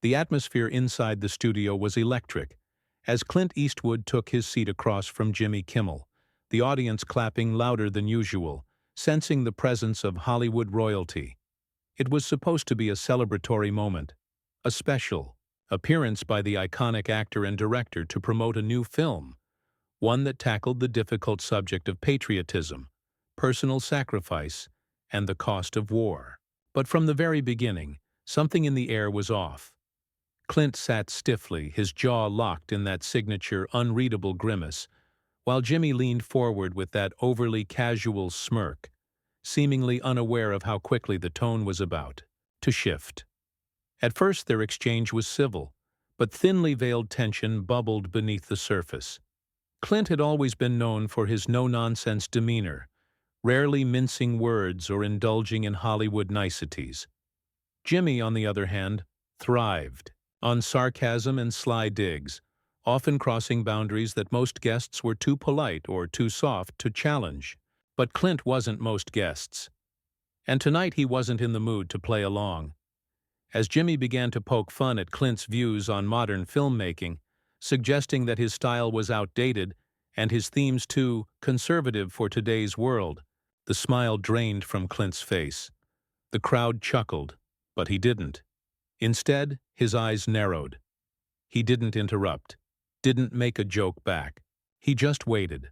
The atmosphere inside the studio was electric, as Clint Eastwood took his seat across from Jimmy Kimmel, the audience clapping louder than usual, sensing the presence of Hollywood royalty. It was supposed to be a celebratory moment, a special appearance by the iconic actor and director to promote a new film, one that tackled the difficult subject of patriotism, personal sacrifice, and the cost of war. But from the very beginning, something in the air was off. Clint sat stiffly, his jaw locked in that signature unreadable grimace, while Jimmy leaned forward with that overly casual smirk, seemingly unaware of how quickly the tone was about to shift. At first their exchange was civil, but thinly veiled tension bubbled beneath the surface. Clint had always been known for his no-nonsense demeanor, rarely mincing words or indulging in Hollywood niceties. Jimmy, on the other hand, thrived on sarcasm and sly digs, often crossing boundaries that most guests were too polite or too soft to challenge. But Clint wasn't most guests. And tonight he wasn't in the mood to play along. As Jimmy began to poke fun at Clint's views on modern filmmaking, suggesting that his style was outdated and his themes too conservative for today's world, the smile drained from Clint's face. The crowd chuckled, but he didn't. Instead, his eyes narrowed. He didn't interrupt, didn't make a joke back. He just waited,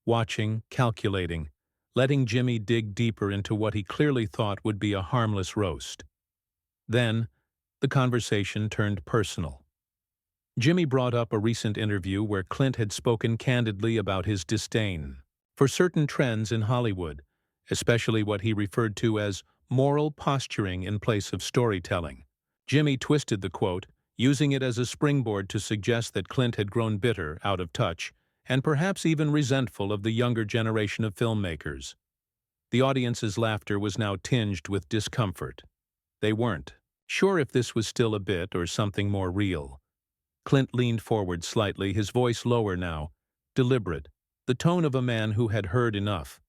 watching, calculating, letting Jimmy dig deeper into what he clearly thought would be a harmless roast. Then, the conversation turned personal. Jimmy brought up a recent interview where Clint had spoken candidly about his disdain for certain trends in Hollywood, especially what he referred to as moral posturing in place of storytelling. Jimmy twisted the quote, using it as a springboard to suggest that Clint had grown bitter, out of touch, and perhaps even resentful of the younger generation of filmmakers. The audience's laughter was now tinged with discomfort. They weren't sure if this was still a bit or something more real. Clint leaned forward slightly, his voice lower now, deliberate, the tone of a man who had heard enough.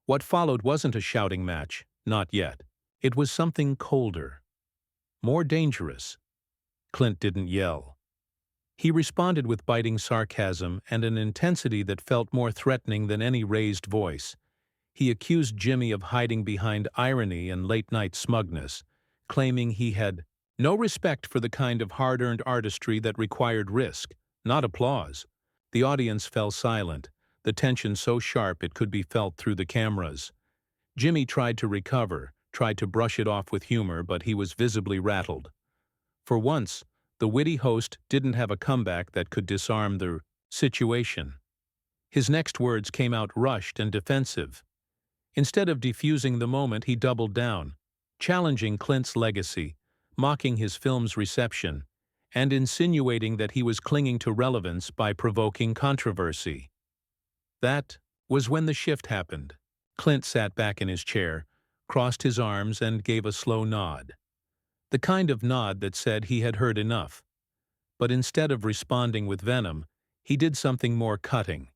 What followed wasn't a shouting match, not yet. It was something colder, more dangerous. Clint didn't yell. He responded with biting sarcasm and an intensity that felt more threatening than any raised voice. He accused Jimmy of hiding behind irony and late-night smugness, claiming he had no respect for the kind of hard-earned artistry that required risk, not applause. The audience fell silent, the tension so sharp it could be felt through the cameras. Jimmy tried to recover, tried to brush it off with humor, but he was visibly rattled. For once, the witty host didn't have a comeback that could disarm the situation. His next words came out rushed and defensive. Instead of defusing the moment, he doubled down, challenging Clint's legacy, mocking his film's reception, and insinuating that he was clinging to relevance by provoking controversy. That was when the shift happened. Clint sat back in his chair, crossed his arms, and gave a slow nod. The kind of nod that said he had heard enough. But instead of responding with venom, he did something more cutting.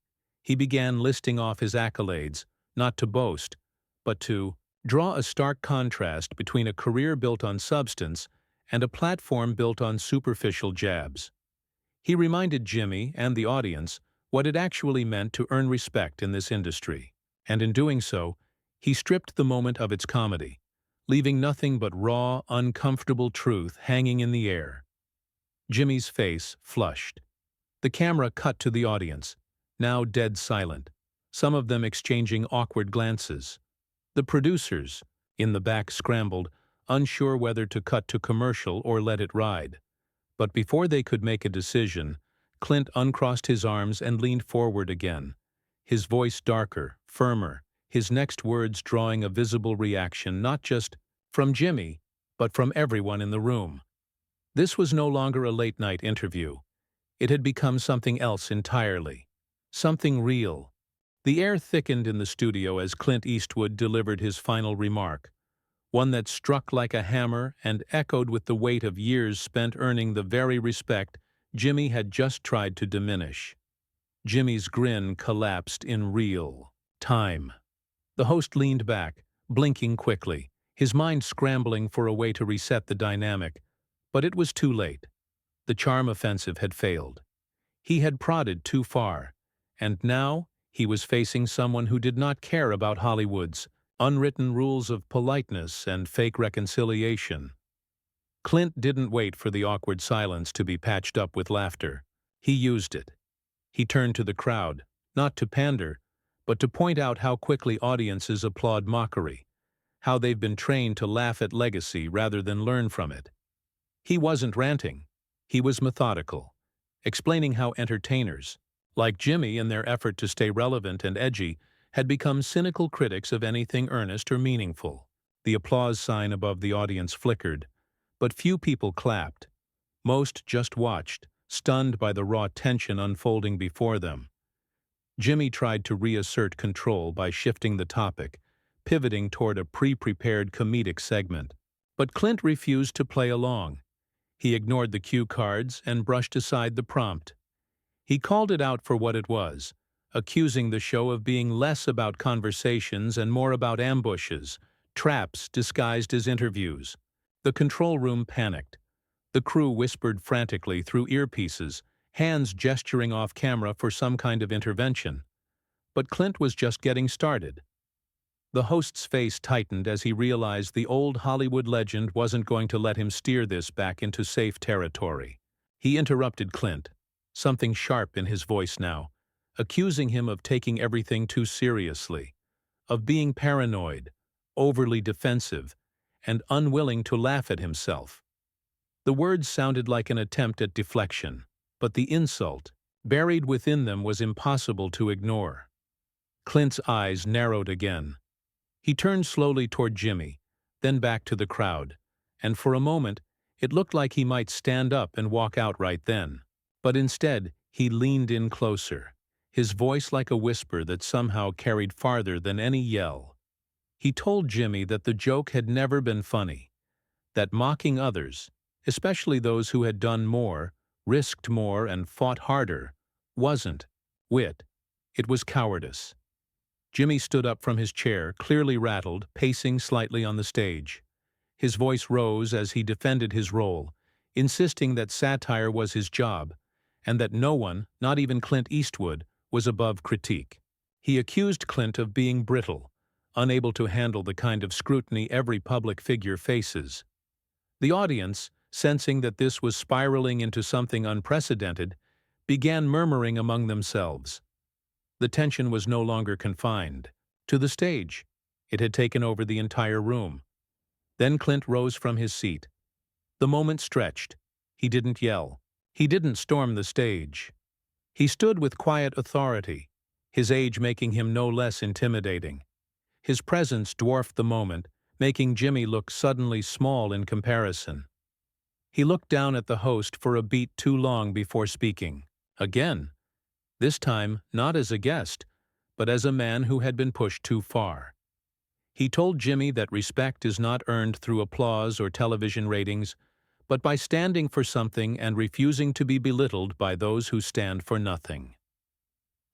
He began listing off his accolades, not to boast, but to draw a stark contrast between a career built on substance and a platform built on superficial jabs. He reminded Jimmy and the audience what it actually meant to earn respect in this industry, and in doing so, he stripped the moment of its comedy, leaving nothing but raw, uncomfortable truth hanging in the air. Jimmy's face flushed. The camera cut to the audience, now dead silent, some of them exchanging awkward glances. The producers, in the back, scrambled, unsure whether to cut to commercial or let it ride. But before they could make a decision, Clint uncrossed his arms and leaned forward again, his voice darker, firmer, his next words drawing a visible reaction not just from Jimmy, but from everyone in the room. This was no longer a late-night interview. It had become something else entirely, something real. The air thickened in the studio as Clint Eastwood delivered his final remark, one that struck like a hammer and echoed with the weight of years spent earning the very respect Jimmy had just tried to diminish. Jimmy's grin collapsed in real time. The host leaned back, blinking quickly, his mind scrambling for a way to reset the dynamic, But it was too late. The charm offensive had failed. He had prodded too far, and now he was facing someone who did not care about Hollywood's unwritten rules of politeness and fake reconciliation. Clint didn't wait for the awkward silence to be patched up with laughter. He used it. He turned to the crowd, not to pander, but to point out how quickly audiences applaud mockery, how they've been trained to laugh at legacy rather than learn from it. He wasn't ranting. He was methodical, explaining how entertainers, like Jimmy in their effort to stay relevant and edgy, had become cynical critics of anything earnest or meaningful. The applause sign above the audience flickered, but few people clapped. Most just watched, stunned by the raw tension unfolding before them. Jimmy tried to reassert control by shifting the topic, pivoting toward a pre-prepared comedic segment. But Clint refused to play along. He ignored the cue cards and brushed aside the prompt. He called it out for what it was, accusing the show of being less about conversations and more about ambushes, traps disguised as interviews. The control room panicked. The crew whispered frantically through earpieces, hands gesturing off camera for some kind of intervention. But Clint was just getting started. The host's face tightened as he realized the old Hollywood legend wasn't going to let him steer this back into safe territory. He interrupted Clint, something sharp in his voice now, accusing him of taking everything too seriously, of being paranoid, overly defensive, and unwilling to laugh at himself. The words sounded like an attempt at deflection, but the insult, buried within them, was impossible to ignore. Clint's eyes narrowed again. He turned slowly toward Jimmy, then back to the crowd, and for a moment it looked like he might stand up and walk out right then. But instead, he leaned in closer, his voice like a whisper that somehow carried farther than any yell. He told Jimmy that the joke had never been funny, that mocking others, especially those who had done more, risked more, and fought harder, wasn't wit. It was cowardice. Jimmy stood up from his chair, clearly rattled, pacing slightly on the stage. His voice rose as he defended his role, insisting that satire was his job, and that no one, not even Clint Eastwood, was above critique. He accused Clint of being brittle, unable to handle the kind of scrutiny every public figure faces. The audience, sensing that this was spiraling into something unprecedented, began murmuring among themselves. The tension was no longer confined to the stage. It had taken over the entire room. Then Clint rose from his seat. The moment stretched. He didn't yell. He didn't storm the stage. He stood with quiet authority, his age making him no less intimidating. His presence dwarfed the moment, making Jimmy look suddenly small in comparison. He looked down at the host for a beat too long before speaking. Again. This time, not as a guest, but as a man who had been pushed too far. He told Jimmy that respect is not earned through applause or television ratings, but by standing for something and refusing to be belittled by those who stand for nothing.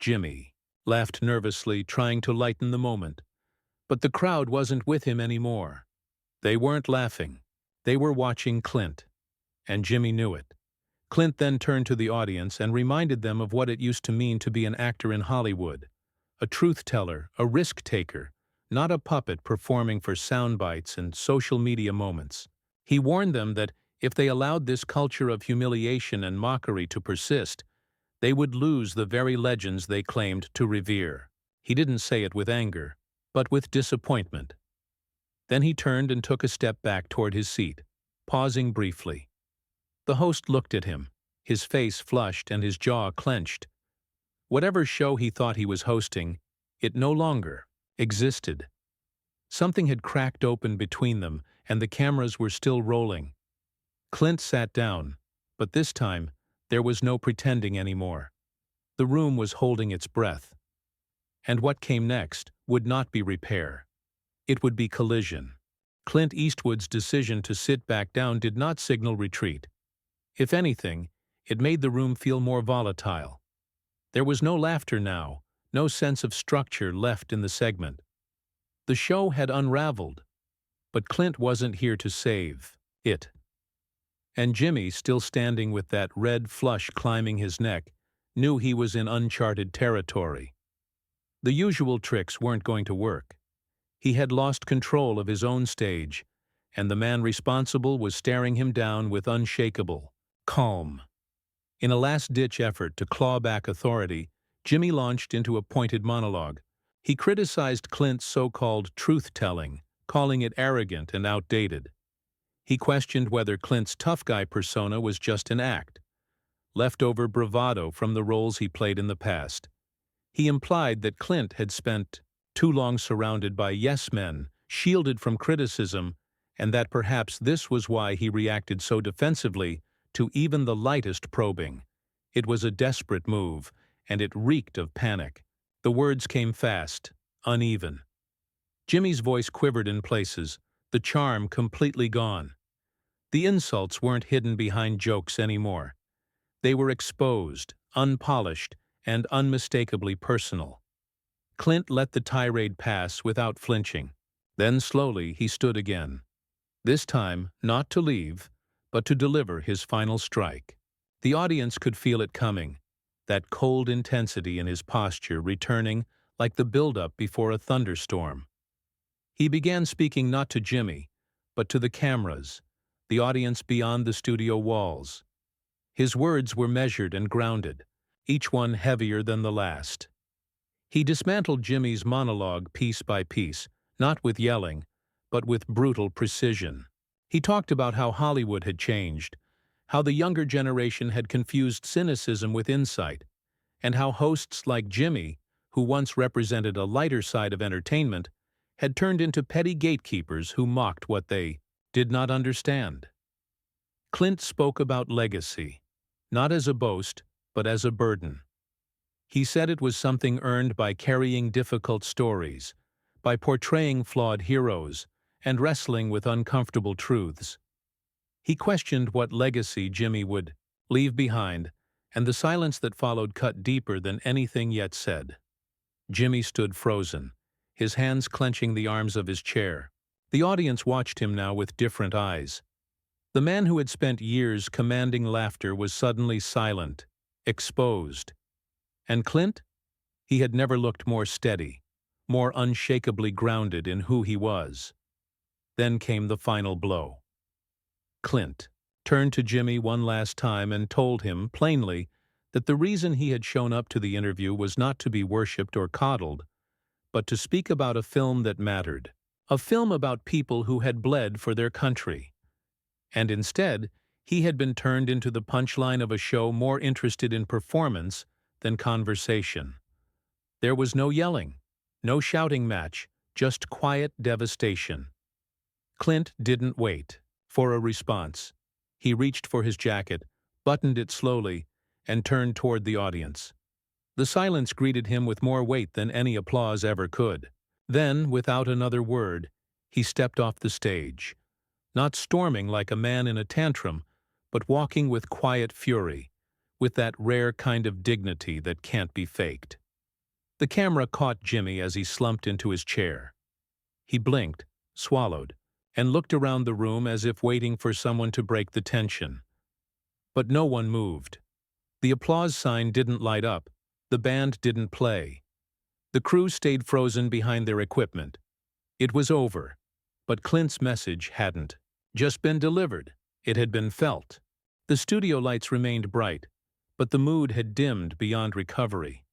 Jimmy laughed nervously, trying to lighten the moment, but the crowd wasn't with him anymore. They weren't laughing. They were watching Clint, and Jimmy knew it. Clint then turned to the audience and reminded them of what it used to mean to be an actor in Hollywood, a truth-teller, a risk-taker, not a puppet performing for sound bites and social media moments. He warned them that if they allowed this culture of humiliation and mockery to persist, they would lose the very legends they claimed to revere. He didn't say it with anger, but with disappointment. Then he turned and took a step back toward his seat, pausing briefly. The host looked at him, his face flushed and his jaw clenched. Whatever show he thought he was hosting, it no longer existed. Something had cracked open between them, and the cameras were still rolling. Clint sat down, but this time there was no pretending anymore. The room was holding its breath. And what came next would not be repair. It would be collision. Clint Eastwood's decision to sit back down did not signal retreat. If anything, it made the room feel more volatile. There was no laughter now, no sense of structure left in the segment. The show had unraveled, but Clint wasn't here to save it. and Jimmy, still standing with that red flush climbing his neck, knew he was in uncharted territory. The usual tricks weren't going to work. He had lost control of his own stage, and the man responsible was staring him down with unshakable calm. In a last-ditch effort to claw back authority, Jimmy launched into a pointed monologue. He criticized Clint's so-called truth-telling, calling it arrogant and outdated. He questioned whether Clint's tough guy persona was just an act, leftover bravado from the roles he played in the past. He implied that Clint had spent too long surrounded by yes-men, shielded from criticism, and that perhaps this was why he reacted so defensively to even the lightest probing. It was a desperate move, and it reeked of panic. The words came fast, uneven. Jimmy's voice quivered in places, the charm completely gone. The insults weren't hidden behind jokes anymore. They were exposed, unpolished, and unmistakably personal. Clint let the tirade pass without flinching. Then slowly he stood again. This time, not to leave, but to deliver his final strike. The audience could feel it coming, that cold intensity in his posture returning like the buildup before a thunderstorm. He began speaking not to Jimmy, but to the cameras, the audience beyond the studio walls. His words were measured and grounded, each one heavier than the last. He dismantled Jimmy's monologue piece by piece, not with yelling, but with brutal precision. He talked about how Hollywood had changed, how the younger generation had confused cynicism with insight, and how hosts like Jimmy, who once represented a lighter side of entertainment, had turned into petty gatekeepers who mocked what they did not understand. Clint spoke about legacy, not as a boast, but as a burden. He said it was something earned by carrying difficult stories, by portraying flawed heroes, and wrestling with uncomfortable truths. He questioned what legacy Jimmy would leave behind, and the silence that followed cut deeper than anything yet said. Jimmy stood frozen, his hands clenching the arms of his chair. The audience watched him now with different eyes. The man who had spent years commanding laughter was suddenly silent, exposed. And Clint? He had never looked more steady, more unshakably grounded in who he was. Then came the final blow. Clint turned to Jimmy one last time and told him, plainly, that the reason he had shown up to the interview was not to be worshipped or coddled, but to speak about a film that mattered, a film about people who had bled for their country. And instead, he had been turned into the punchline of a show more interested in performance than conversation. There was no yelling, no shouting match, just quiet devastation. Clint didn't wait for a response. He reached for his jacket, buttoned it slowly, and turned toward the audience. The silence greeted him with more weight than any applause ever could. Then, without another word, he stepped off the stage, not storming like a man in a tantrum, but walking with quiet fury, with that rare kind of dignity that can't be faked. The camera caught Jimmy as he slumped into his chair. He blinked, swallowed, and looked around the room as if waiting for someone to break the tension. But no one moved. The applause sign didn't light up. The band didn't play. The crew stayed frozen behind their equipment. It was over, but Clint's message hadn't just been delivered. It had been felt. The studio lights remained bright, but the mood had dimmed beyond recovery.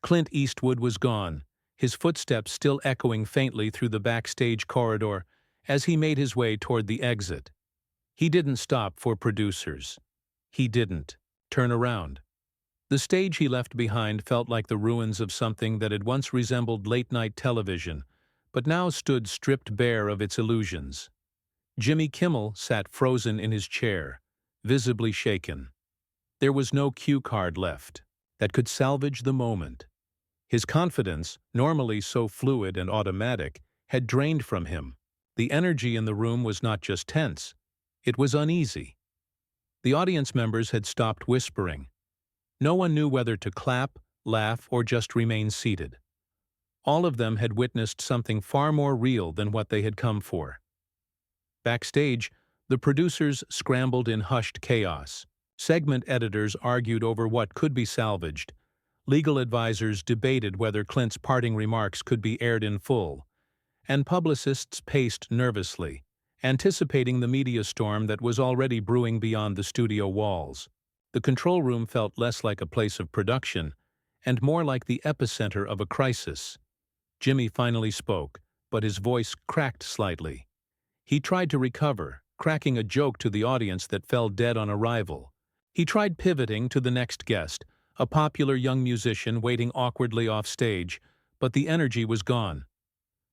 Clint Eastwood was gone, his footsteps still echoing faintly through the backstage corridor as he made his way toward the exit. He didn't stop for producers. He didn't turn around. The stage he left behind felt like the ruins of something that had once resembled late-night television, but now stood stripped bare of its illusions. Jimmy Kimmel sat frozen in his chair, visibly shaken. There was no cue card left that could salvage the moment. His confidence, normally so fluid and automatic, had drained from him. The energy in the room was not just tense, it was uneasy. The audience members had stopped whispering. No one knew whether to clap, laugh, or just remain seated. All of them had witnessed something far more real than what they had come for. Backstage, The producers scrambled in hushed chaos. Segment editors argued over what could be salvaged. Legal advisors debated whether Clint's parting remarks could be aired in full. And publicists paced nervously, anticipating the media storm that was already brewing beyond the studio walls. The control room felt less like a place of production and more like the epicenter of a crisis. Jimmy finally spoke, but his voice cracked slightly. He tried to recover, cracking a joke to the audience that fell dead on arrival. He tried pivoting to the next guest, a popular young musician waiting awkwardly off stage, but the energy was gone.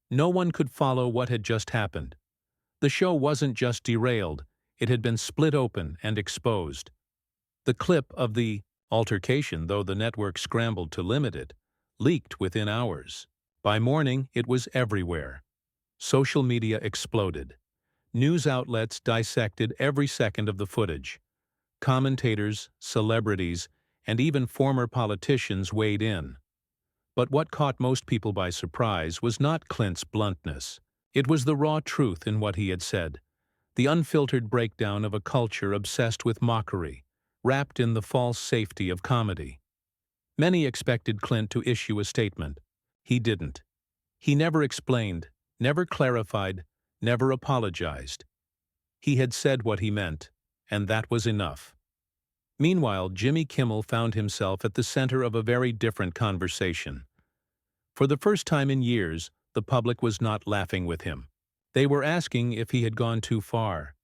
No one could follow what had just happened. The show wasn't just derailed, it had been split open and exposed. The clip of the altercation, though the network scrambled to limit it, leaked within hours. By morning, it was everywhere. Social media exploded. News outlets dissected every second of the footage. Commentators, celebrities, and even former politicians weighed in. But what caught most people by surprise was not Clint's bluntness. It was the raw truth in what he had said, the unfiltered breakdown of a culture obsessed with mockery, wrapped in the false safety of comedy. Many expected Clint to issue a statement. He didn't. He never explained, never clarified, never apologized. He had said what he meant, and that was enough. Meanwhile, Jimmy Kimmel found himself at the center of a very different conversation. For the first time in years, the public was not laughing with him. They were asking if he had gone too far,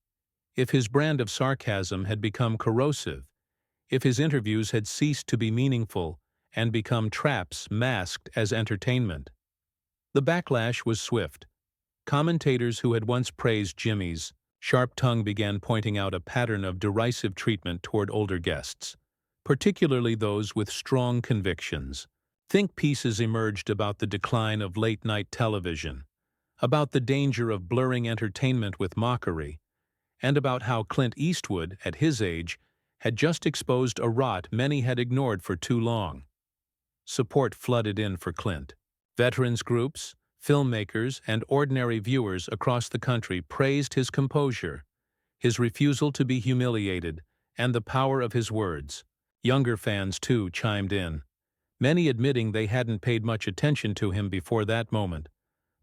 if his brand of sarcasm had become corrosive, if his interviews had ceased to be meaningful and become traps masked as entertainment. The backlash was swift. Commentators who had once praised Jimmy's sharp tongue began pointing out a pattern of derisive treatment toward older guests, particularly those with strong convictions. Think pieces emerged about the decline of late-night television, about the danger of blurring entertainment with mockery, and about how Clint Eastwood, at his age, had just exposed a rot many had ignored for too long. Support flooded in for Clint. Veterans groups, filmmakers, and ordinary viewers across the country praised his composure, his refusal to be humiliated, and the power of his words. Younger fans, too, chimed in, many admitting they hadn't paid much attention to him before that moment,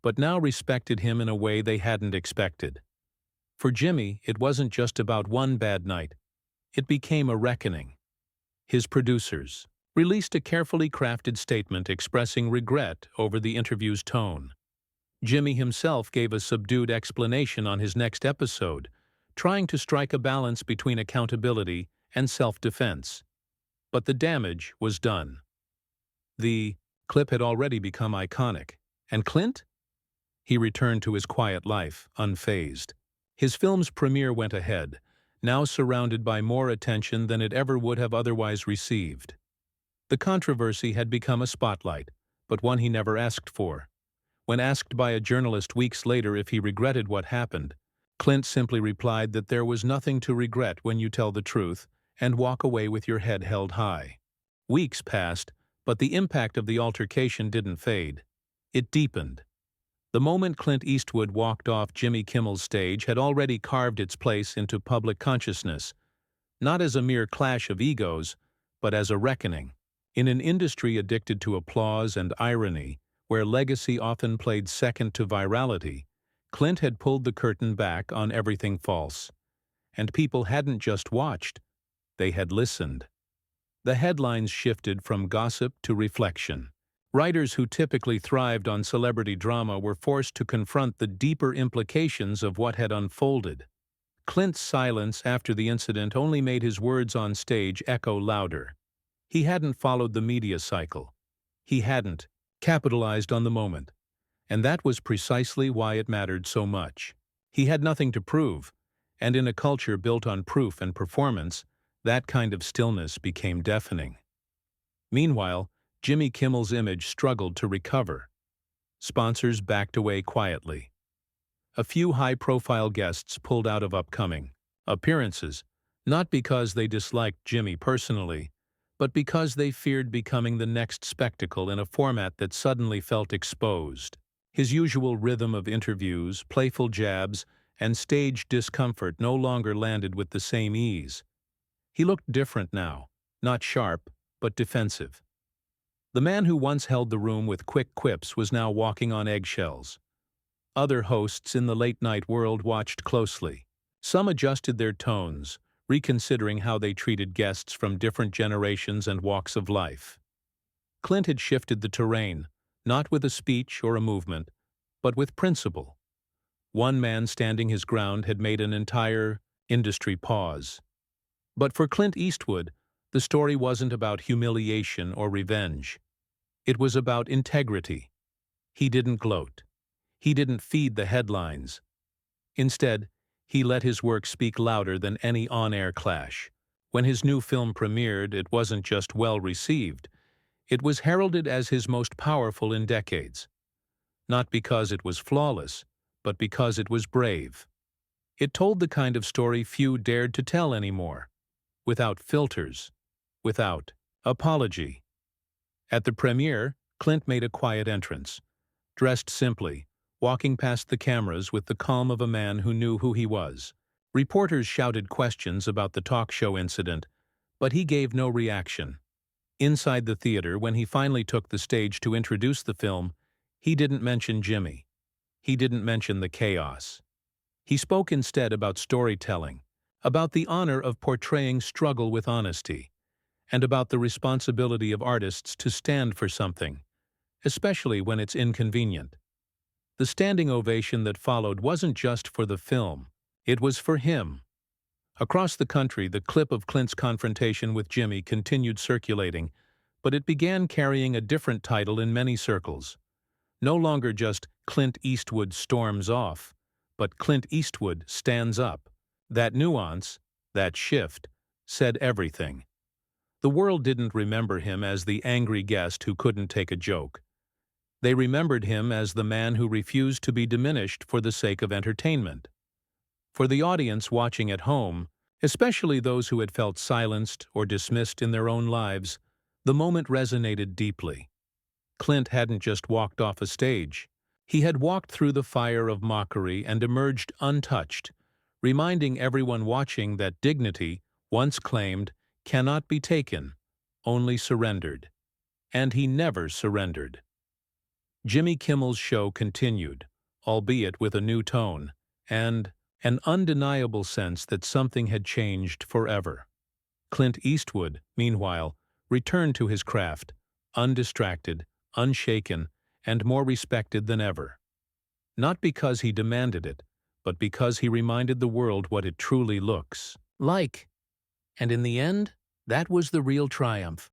but now respected him in a way they hadn't expected. For Jimmy, it wasn't just about one bad night. It became a reckoning. His producers released a carefully crafted statement expressing regret over the interview's tone. Jimmy himself gave a subdued explanation on his next episode, trying to strike a balance between accountability and self-defense. But the damage was done. The clip had already become iconic. And Clint? He returned to his quiet life, unfazed. His film's premiere went ahead, now surrounded by more attention than it ever would have otherwise received. The controversy had become a spotlight, but one he never asked for. When asked by a journalist weeks later if he regretted what happened, Clint simply replied that there was nothing to regret when you tell the truth and walk away with your head held high. Weeks passed, but the impact of the altercation didn't fade. It deepened. The moment Clint Eastwood walked off Jimmy Kimmel's stage had already carved its place into public consciousness, not as a mere clash of egos, but as a reckoning. In an industry addicted to applause and irony, where legacy often played second to virality, Clint had pulled the curtain back on everything false. And people hadn't just watched, they had listened. The headlines shifted from gossip to reflection. Writers who typically thrived on celebrity drama were forced to confront the deeper implications of what had unfolded. Clint's silence after the incident only made his words on stage echo louder. He hadn't followed the media cycle. He hadn't capitalized on the moment. And that was precisely why it mattered so much. He had nothing to prove, and in a culture built on proof and performance, that kind of stillness became deafening. Meanwhile, Jimmy Kimmel's image struggled to recover. Sponsors backed away quietly. A few high-profile guests pulled out of upcoming appearances, not because they disliked Jimmy personally, but because they feared becoming the next spectacle in a format that suddenly felt exposed. His usual rhythm of interviews, playful jabs, and stage discomfort no longer landed with the same ease. He looked different now, not sharp, but defensive. The man who once held the room with quick quips was now walking on eggshells. Other hosts in the late-night world watched closely. Some adjusted their tones, reconsidering how they treated guests from different generations and walks of life. Clint had shifted the terrain, not with a speech or a movement, but with principle. One man standing his ground had made an entire industry pause. But for Clint Eastwood, the story wasn't about humiliation or revenge. It was about integrity. He didn't gloat. He didn't feed the headlines. Instead, he let his work speak louder than any on-air clash. When his new film premiered, it wasn't just well-received. It was heralded as his most powerful in decades. Not because it was flawless, but because it was brave. It told the kind of story few dared to tell anymore, without filters, without apology. At the premiere, Clint made a quiet entrance, dressed simply, walking past the cameras with the calm of a man who knew who he was. Reporters shouted questions about the talk show incident, but he gave no reaction. Inside the theater, when he finally took the stage to introduce the film, he didn't mention Jimmy. He didn't mention the chaos. He spoke instead about storytelling, about the honor of portraying struggle with honesty, and about the responsibility of artists to stand for something, especially when it's inconvenient. The standing ovation that followed wasn't just for the film, it was for him. Across the country, the clip of Clint's confrontation with Jimmy continued circulating, but it began carrying a different title in many circles. No longer just Clint Eastwood storms off, but Clint Eastwood stands up. That nuance, that shift, said everything. The world didn't remember him as the angry guest who couldn't take a joke. They remembered him as the man who refused to be diminished for the sake of entertainment. For the audience watching at home, especially those who had felt silenced or dismissed in their own lives, the moment resonated deeply. Clint hadn't just walked off a stage. He had walked through the fire of mockery and emerged untouched, reminding everyone watching that dignity, once claimed, cannot be taken, only surrendered. And he never surrendered. Jimmy Kimmel's show continued, albeit with a new tone, and an undeniable sense that something had changed forever. Clint Eastwood, meanwhile, returned to his craft, undistracted, unshaken, and more respected than ever. Not because he demanded it, but because he reminded the world what it truly looks like. And in the end, that was the real triumph.